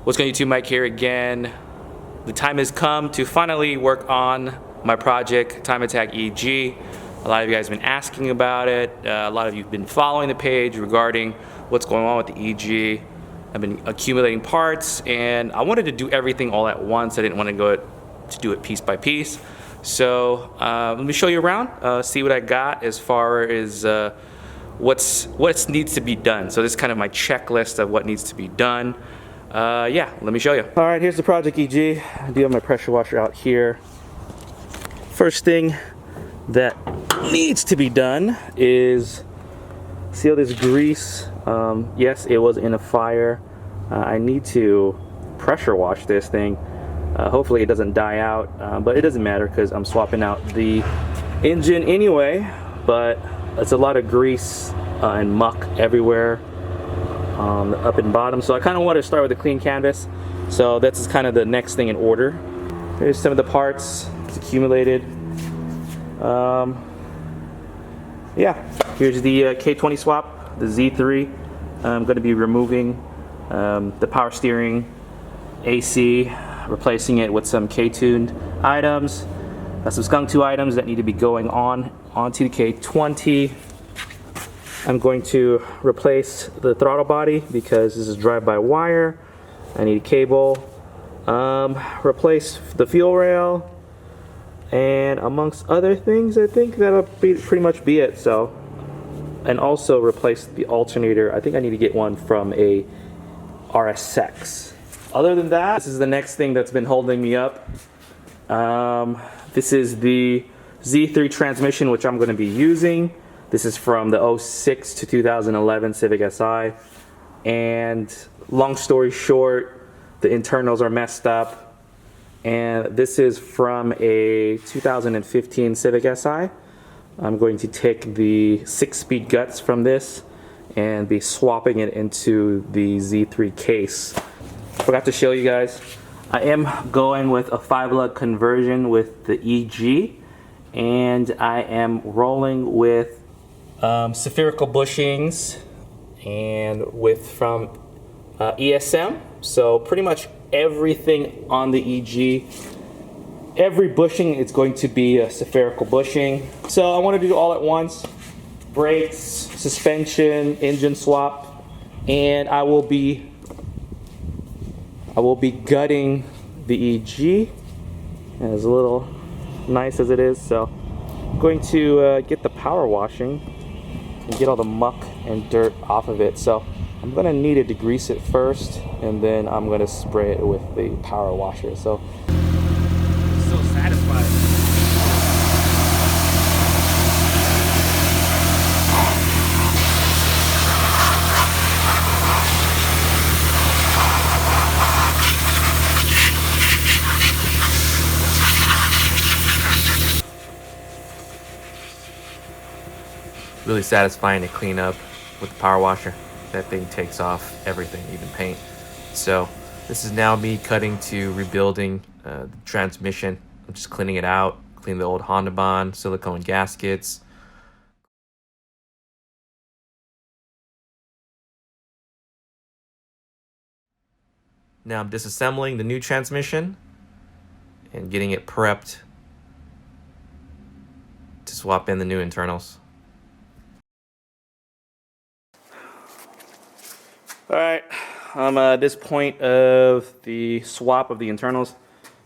What's going on, YouTube? Mike here again. The time has come to finally work on my project, Time Attack EG. A lot of you guys have been asking about it. A lot of you have been following the page regarding what's going on with the EG. I've been accumulating parts, and I wanted to do everything all at once. I didn't want to do it piece by piece. So let me show you around, see what I got as far as what needs to be done. So this is kind of my checklist of what needs to be done. Yeah, let me show you. All right, here's the project EG. I do have my pressure washer out here. First thing that needs to be done is seal this grease. Yes, it was in a fire. I need to pressure wash this thing. Hopefully it doesn't die out, but it doesn't matter because I'm swapping out the engine anyway. But it's a lot of grease and muck everywhere on the up and bottom, so I kind of want to start with a clean canvas. So that's kind of the next thing in order. Here's some of the parts. It's accumulated. Yeah, here's the K20 swap, the Z3. I'm going to be removing the power steering, AC, replacing it with some K-tuned items, some skunk 2 items that need to be going onto the K20. I'm going to replace the throttle body because this is drive-by-wire. I need a cable. Replace the fuel rail, and amongst other things, I think that'll pretty much be it. So, and also replace the alternator. I think I need to get one from a RSX. Other than that, this is the next thing that's been holding me up. This is the Z3 transmission, which I'm going to be using. This is from the 06 to 2011 Civic Si. And long story short, the internals are messed up. And this is from a 2015 Civic Si. I'm going to take the 6-speed guts from this and be swapping it into the Z3 case. Forgot to show you guys, I am going with a 5-lug conversion with the EG, and I am rolling with spherical bushings and from ESM. So pretty much everything on the EG, every bushing is going to be a spherical bushing. So I want to do it all at once: brakes, suspension, engine swap, and I will be gutting the EG, as little nice as it is. So I'm going to get the power washing and get all the muck and dirt off of it. So I'm going to need to degrease it first, and then I'm going to spray it with the power washer. So satisfying. Really satisfying to clean up with the power washer. That thing takes off everything, even paint. So this is now me cutting to rebuilding the transmission. I'm just cleaning it out, cleaning the old Honda bond, silicone gaskets. Now I'm disassembling the new transmission and getting it prepped to swap in the new internals. Alright, I'm at this point of the swap of the internals.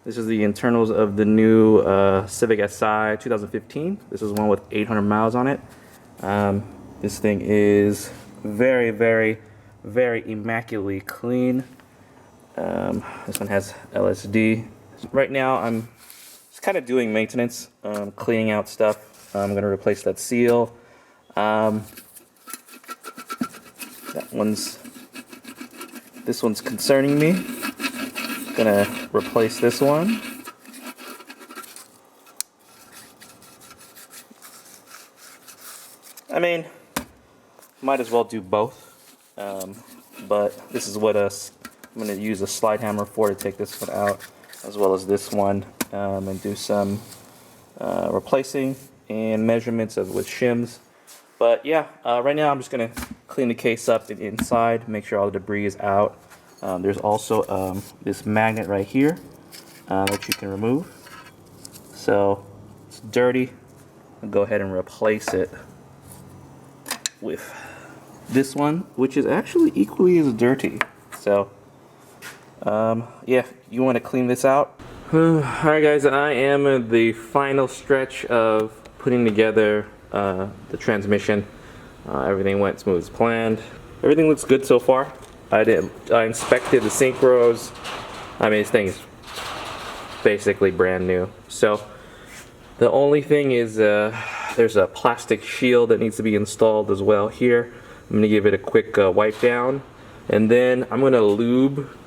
This is the internals of the new Civic Si 2015. This is one with 800 miles on it. This thing is very, very, very immaculately clean. This one has LSD. Right now I'm just kind of doing maintenance, cleaning out stuff. I'm going to replace that seal. This one's concerning me. Gonna replace this one. I mean, might as well do both. But this is what I'm gonna use a slide hammer for, to take this one out, as well as this one, and do some replacing and measurements with shims. But yeah, right now I'm just gonna clean the case up inside, make sure all the debris is out. There's also this magnet right here that you can remove. So it's dirty. I'll go ahead and replace it with this one, which is actually equally as dirty. So yeah, you want to clean this out. Alright guys, I am in the final stretch of putting together the transmission. Everything went smooth as planned. Everything looks good so far. I inspected the synchros. I mean, this thing is basically brand new. So the only thing is there's a plastic shield that needs to be installed as well here. I'm gonna give it a quick wipe down, and then I'm gonna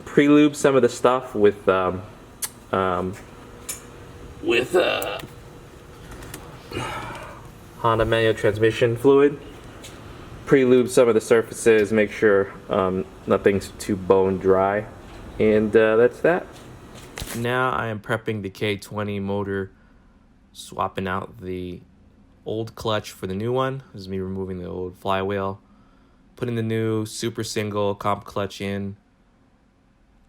pre-lube some of the stuff with Honda manual transmission fluid. Pre-lube some of the surfaces, make sure nothing's too bone dry, and that's that. Now I am prepping the K20 motor, swapping out the old clutch for the new one. This is me removing the old flywheel, putting the new super single comp clutch in.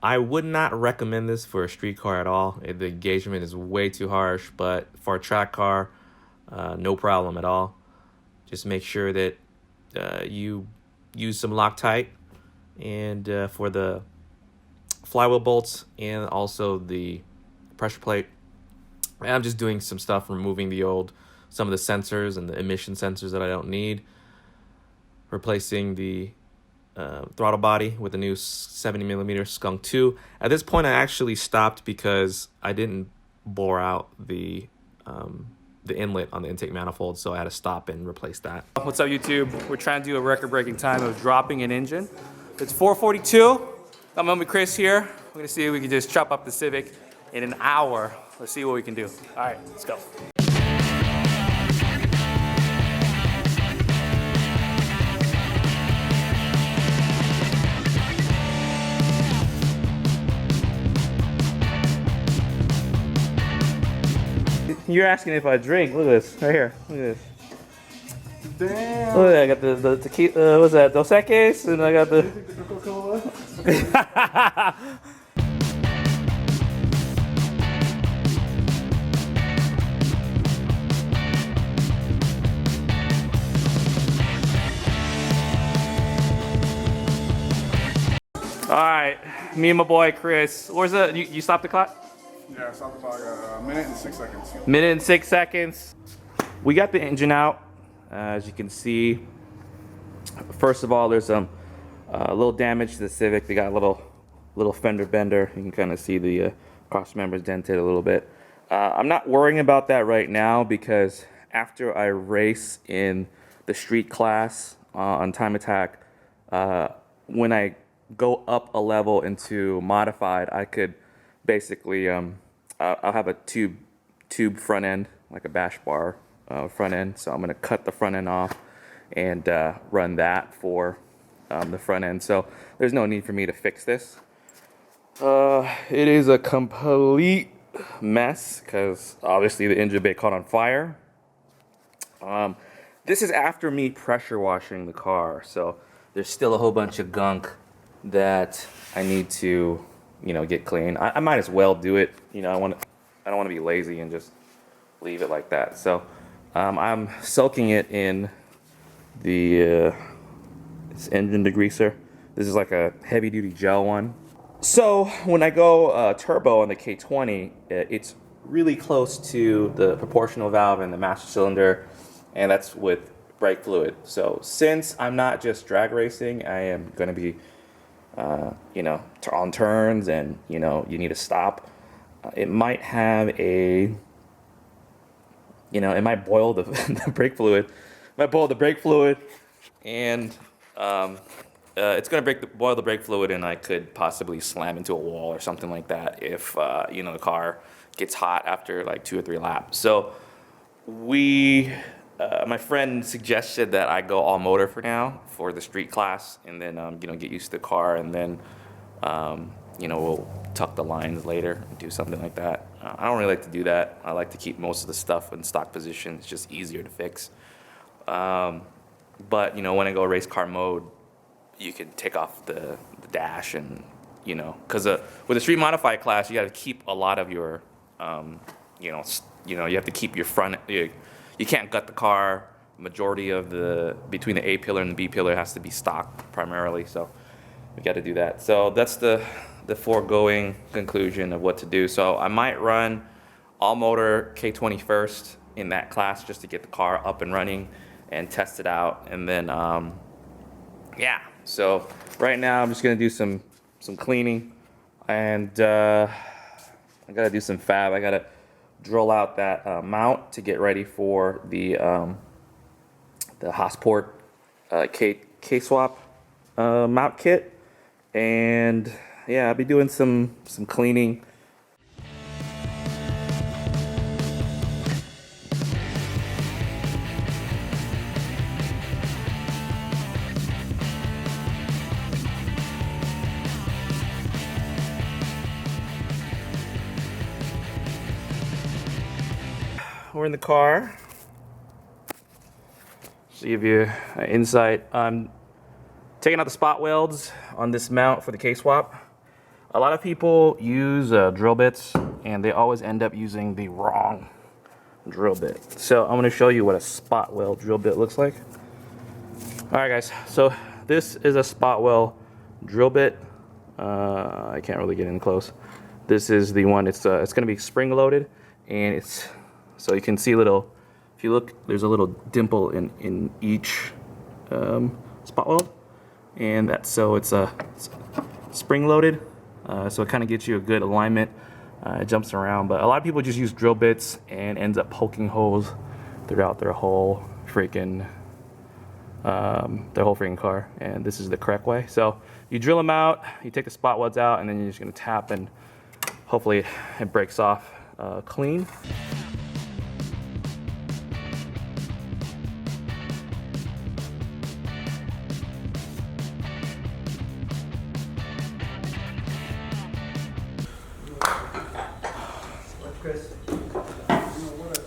I would not recommend this for a street car at all. The engagement is way too harsh, but for a track car, no problem at all. Just make sure that you use some Loctite, and for the flywheel bolts and also the pressure plate. And I'm just doing some stuff, removing some of the sensors and the emission sensors that I don't need. Replacing the throttle body with a new 70mm Skunk 2. At this point, I actually stopped because I didn't bore out the inlet on the intake manifold, so I had to stop and replace that. What's up, YouTube? We're trying to do a record-breaking time of dropping an engine. It's 4:42. I'm with Chris here. We're gonna see if we can just chop up the Civic in an hour. Let's see what we can do. All right, let's go. You're asking if I drink. Look at this right here. Look at this. Damn. Look at that. I got the tequila. What's that? Dos Equis, and I got the Coca-Cola. All right, me and my boy Chris. Where's the? You stopped the clock? Yeah, stop the clock at a minute and 6 seconds. Minute and 6 seconds. We got the engine out. As you can see, first of all, there's a little damage to the Civic. They got a little fender bender. You can kind of see the cross members dented a little bit. I'm not worrying about that right now because after I race in the street class on Time Attack, when I go up a level into modified, I could basically I'll have a tube front end, like a bash bar front end. So I'm gonna cut the front end off and run that for the front end. So there's no need for me to fix this. It is a complete mess because obviously the engine bay caught on fire. This is after me pressure washing the car, so there's still a whole bunch of gunk that I need to, get clean. I might as well do it. I don't want to be lazy and just leave it like that. So I'm soaking it in the this engine degreaser. This is like a heavy duty gel one. So when I go turbo on the K20, it's really close to the proportional valve and the master cylinder, and that's with brake fluid. So since I'm not just drag racing, I am going to be on turns, and you need to stop. It might have it might boil the, the brake fluid. It might boil the brake fluid, and it's going to boil the brake fluid, and I could possibly slam into a wall or something like that if the car gets hot after like 2 or 3 laps. So my friend suggested that I go all motor for now for the street class, and then get used to the car, and then we'll tuck the lines later and do something like that. I don't really like to do that. I like to keep most of the stuff in stock position. It's just easier to fix. But when I go race car mode, you can take off the dash and you know, because with a street modified class, you got to keep a lot of your, you know, you have to keep your front. You can't gut the car. Majority of between the A pillar and the B pillar has to be stock primarily. So we got to do that. So that's the foregoing conclusion of what to do. So I might run all motor K20 first in that class just to get the car up and running and test it out, and then yeah. So right now I'm just gonna do some cleaning, and I gotta do some fab. I gotta drill out that mount to get ready for the Hossport K-swap mount kit, and yeah, I'll be doing some cleaning. We're in the car. Just to give you an insight, I'm taking out the spot welds on this mount for the K-swap. A lot of people use drill bits, and they always end up using the wrong drill bit. So I'm going to show you what a spot weld drill bit looks like. All right, guys. So this is a spot weld drill bit. I can't really get in close. This is the one. It's going to be spring loaded, and it's so you can see a little. If you look, there's a little dimple in each spot weld, and that's so it's spring loaded. So it kind of gets you a good alignment. It jumps around, but a lot of people just use drill bits and ends up poking holes throughout their whole freaking car. And this is the correct way. So you drill them out, you take the spot welds out, and then you're just gonna tap, and hopefully it breaks off clean.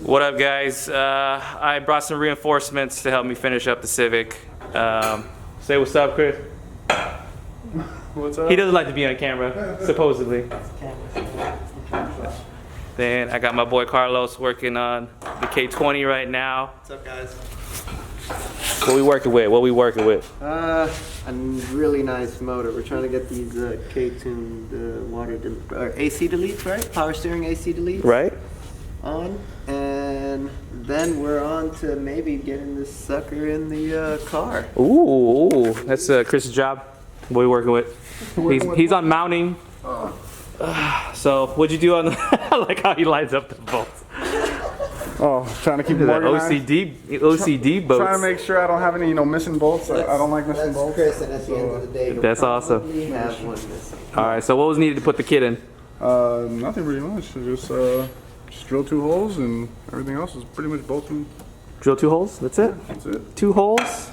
What up, guys? I brought some reinforcements to help me finish up the Civic. Say what's up, Chris. What's up? He doesn't like to be on camera, supposedly. Then I got my boy Carlos working on the K20 right now. What's up, guys? What we working with? What we working with? A really nice motor. We're trying to get these K-tuned AC deletes, right? Power steering AC deletes. Right? On, and then we're on to maybe getting this sucker in the car. Ooh, that's Chris's job. What we working with? He's on mounting. So what'd you do on the, I like how he lines up the bolts. Oh, trying to keep them organized. OCD bolts. Trying to make sure I don't have any, missing bolts. I don't like missing That's bolts. Chris, and at the end of the day, you'll That's awesome. probably have one missing. All right, so what was needed to put the kit in? Nothing really much. Just drill 2 holes, and everything else is pretty much bolting. Drill 2 holes, that's it? That's it. 2 holes?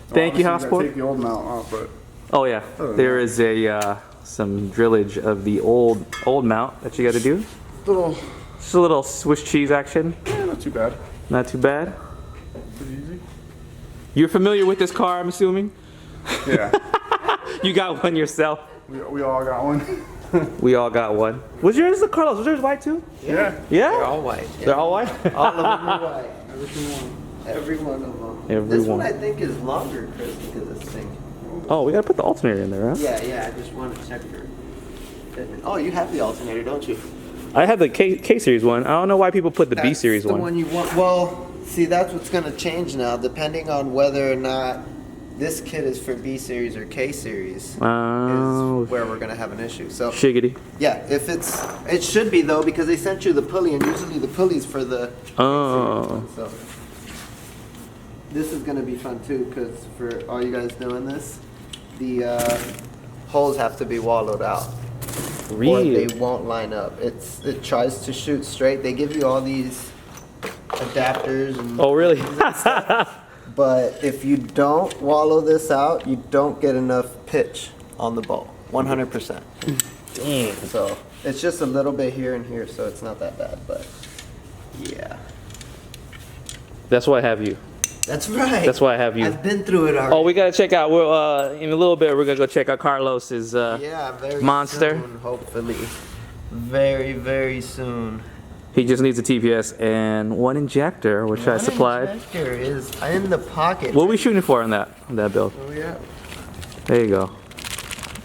Thank you, Obviously, gotta Hossport. take the old mount off, but Oh yeah, there is some drillage of the old mount that you got to do. little, Just a little Swiss cheese action. yeah, not too bad. Not too bad. Pretty easy. You're familiar with this car, I'm assuming? Yeah, You got one yourself. we all got one. We all got one. Was yours, Carlos? Was yours white too? Yeah. Yeah. They're all white. Yeah. They're all white. All of them are white. Every one of them. Every this one. one I think is longer, Chris, because it's sinking. Oh, we gotta put the alternator in there, huh? Yeah. I just want to check for fitment. Oh, you have the alternator, don't you? I had the K series one. I don't know why people put the B series That's one. the one you want. Well, see, that's what's going to change now, depending on whether or not this kit is for B series or K series. Oh, Is where we're going to have an issue. So shiggity. yeah, it should be though, because they sent you the pulley, and usually the pulley's for the Oh. so this is going to be fun too, because for all you guys doing this, the holes have to be wallowed out. Or Really? they won't line up. It tries to shoot straight. They give you all these adapters and Oh, really? but if you don't wallow this out, you don't get enough pitch on the bolt. 100%. Damn. So it's just a little bit here and here, so it's not that bad, but yeah. That's why I have you. That's right. That's why I have you. I've been through it already. Oh, we gotta check out. We're in a little bit. We're gonna go check out Carlos's Yeah, very monster. soon, hopefully. Very, very soon. He just needs a TPS and one injector, which I supplied. Injector is in the pocket. What are we shooting for on that build? Oh, yeah. There you go.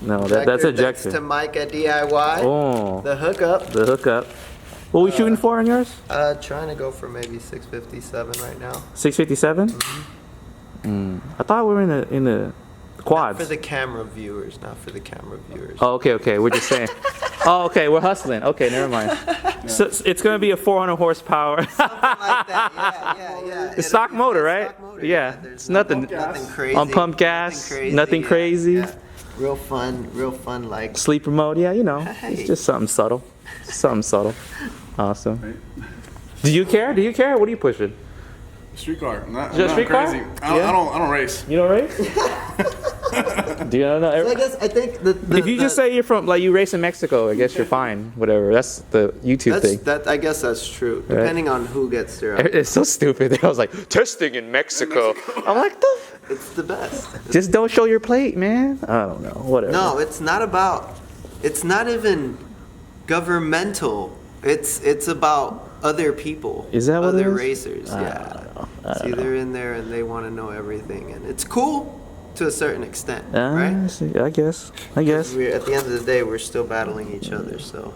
No, that's Thanks ejector. to Mike at DIY. Oh, The hookup. the hookup. What are we shooting for on yours? Trying to go for maybe 657 right now. 657. I thought we were in the quads. For the camera viewers, not for the camera viewers. Oh, okay. We're just saying. Oh, okay. We're hustling. Okay, never mind. So it's gonna be a 400 horsepower. Something like that. Yeah. It's stock It'll be motor, a right? stock motor, Yeah. There's It's nothing. Nothing crazy. On pump gas, nothing crazy. Yeah. Real fun. Like Sleeper mode. Yeah, you know. Hey. It's just something subtle. Something subtle. Awesome. Do you care? What are you pushing? Street car. I'm not street car? crazy. Yeah. I don't race. You don't race? Do you know? So I think the If you just say you're from, like, you race in Mexico, I guess you're fine. Whatever. That's the YouTube thing. I guess that's true. Depending on who gets there, It's so stupid. I was like, testing in Mexico. I'm like, it's the best. just don't show your plate, man. I don't know. Whatever. No, it's not about. It's not even governmental. It's about other people. Is that what it other is? racers? Yeah. See, they're in there and they want to know everything, and it's cool to a certain extent, right? I guess. We're, at the end of the day, we're still battling each other, so.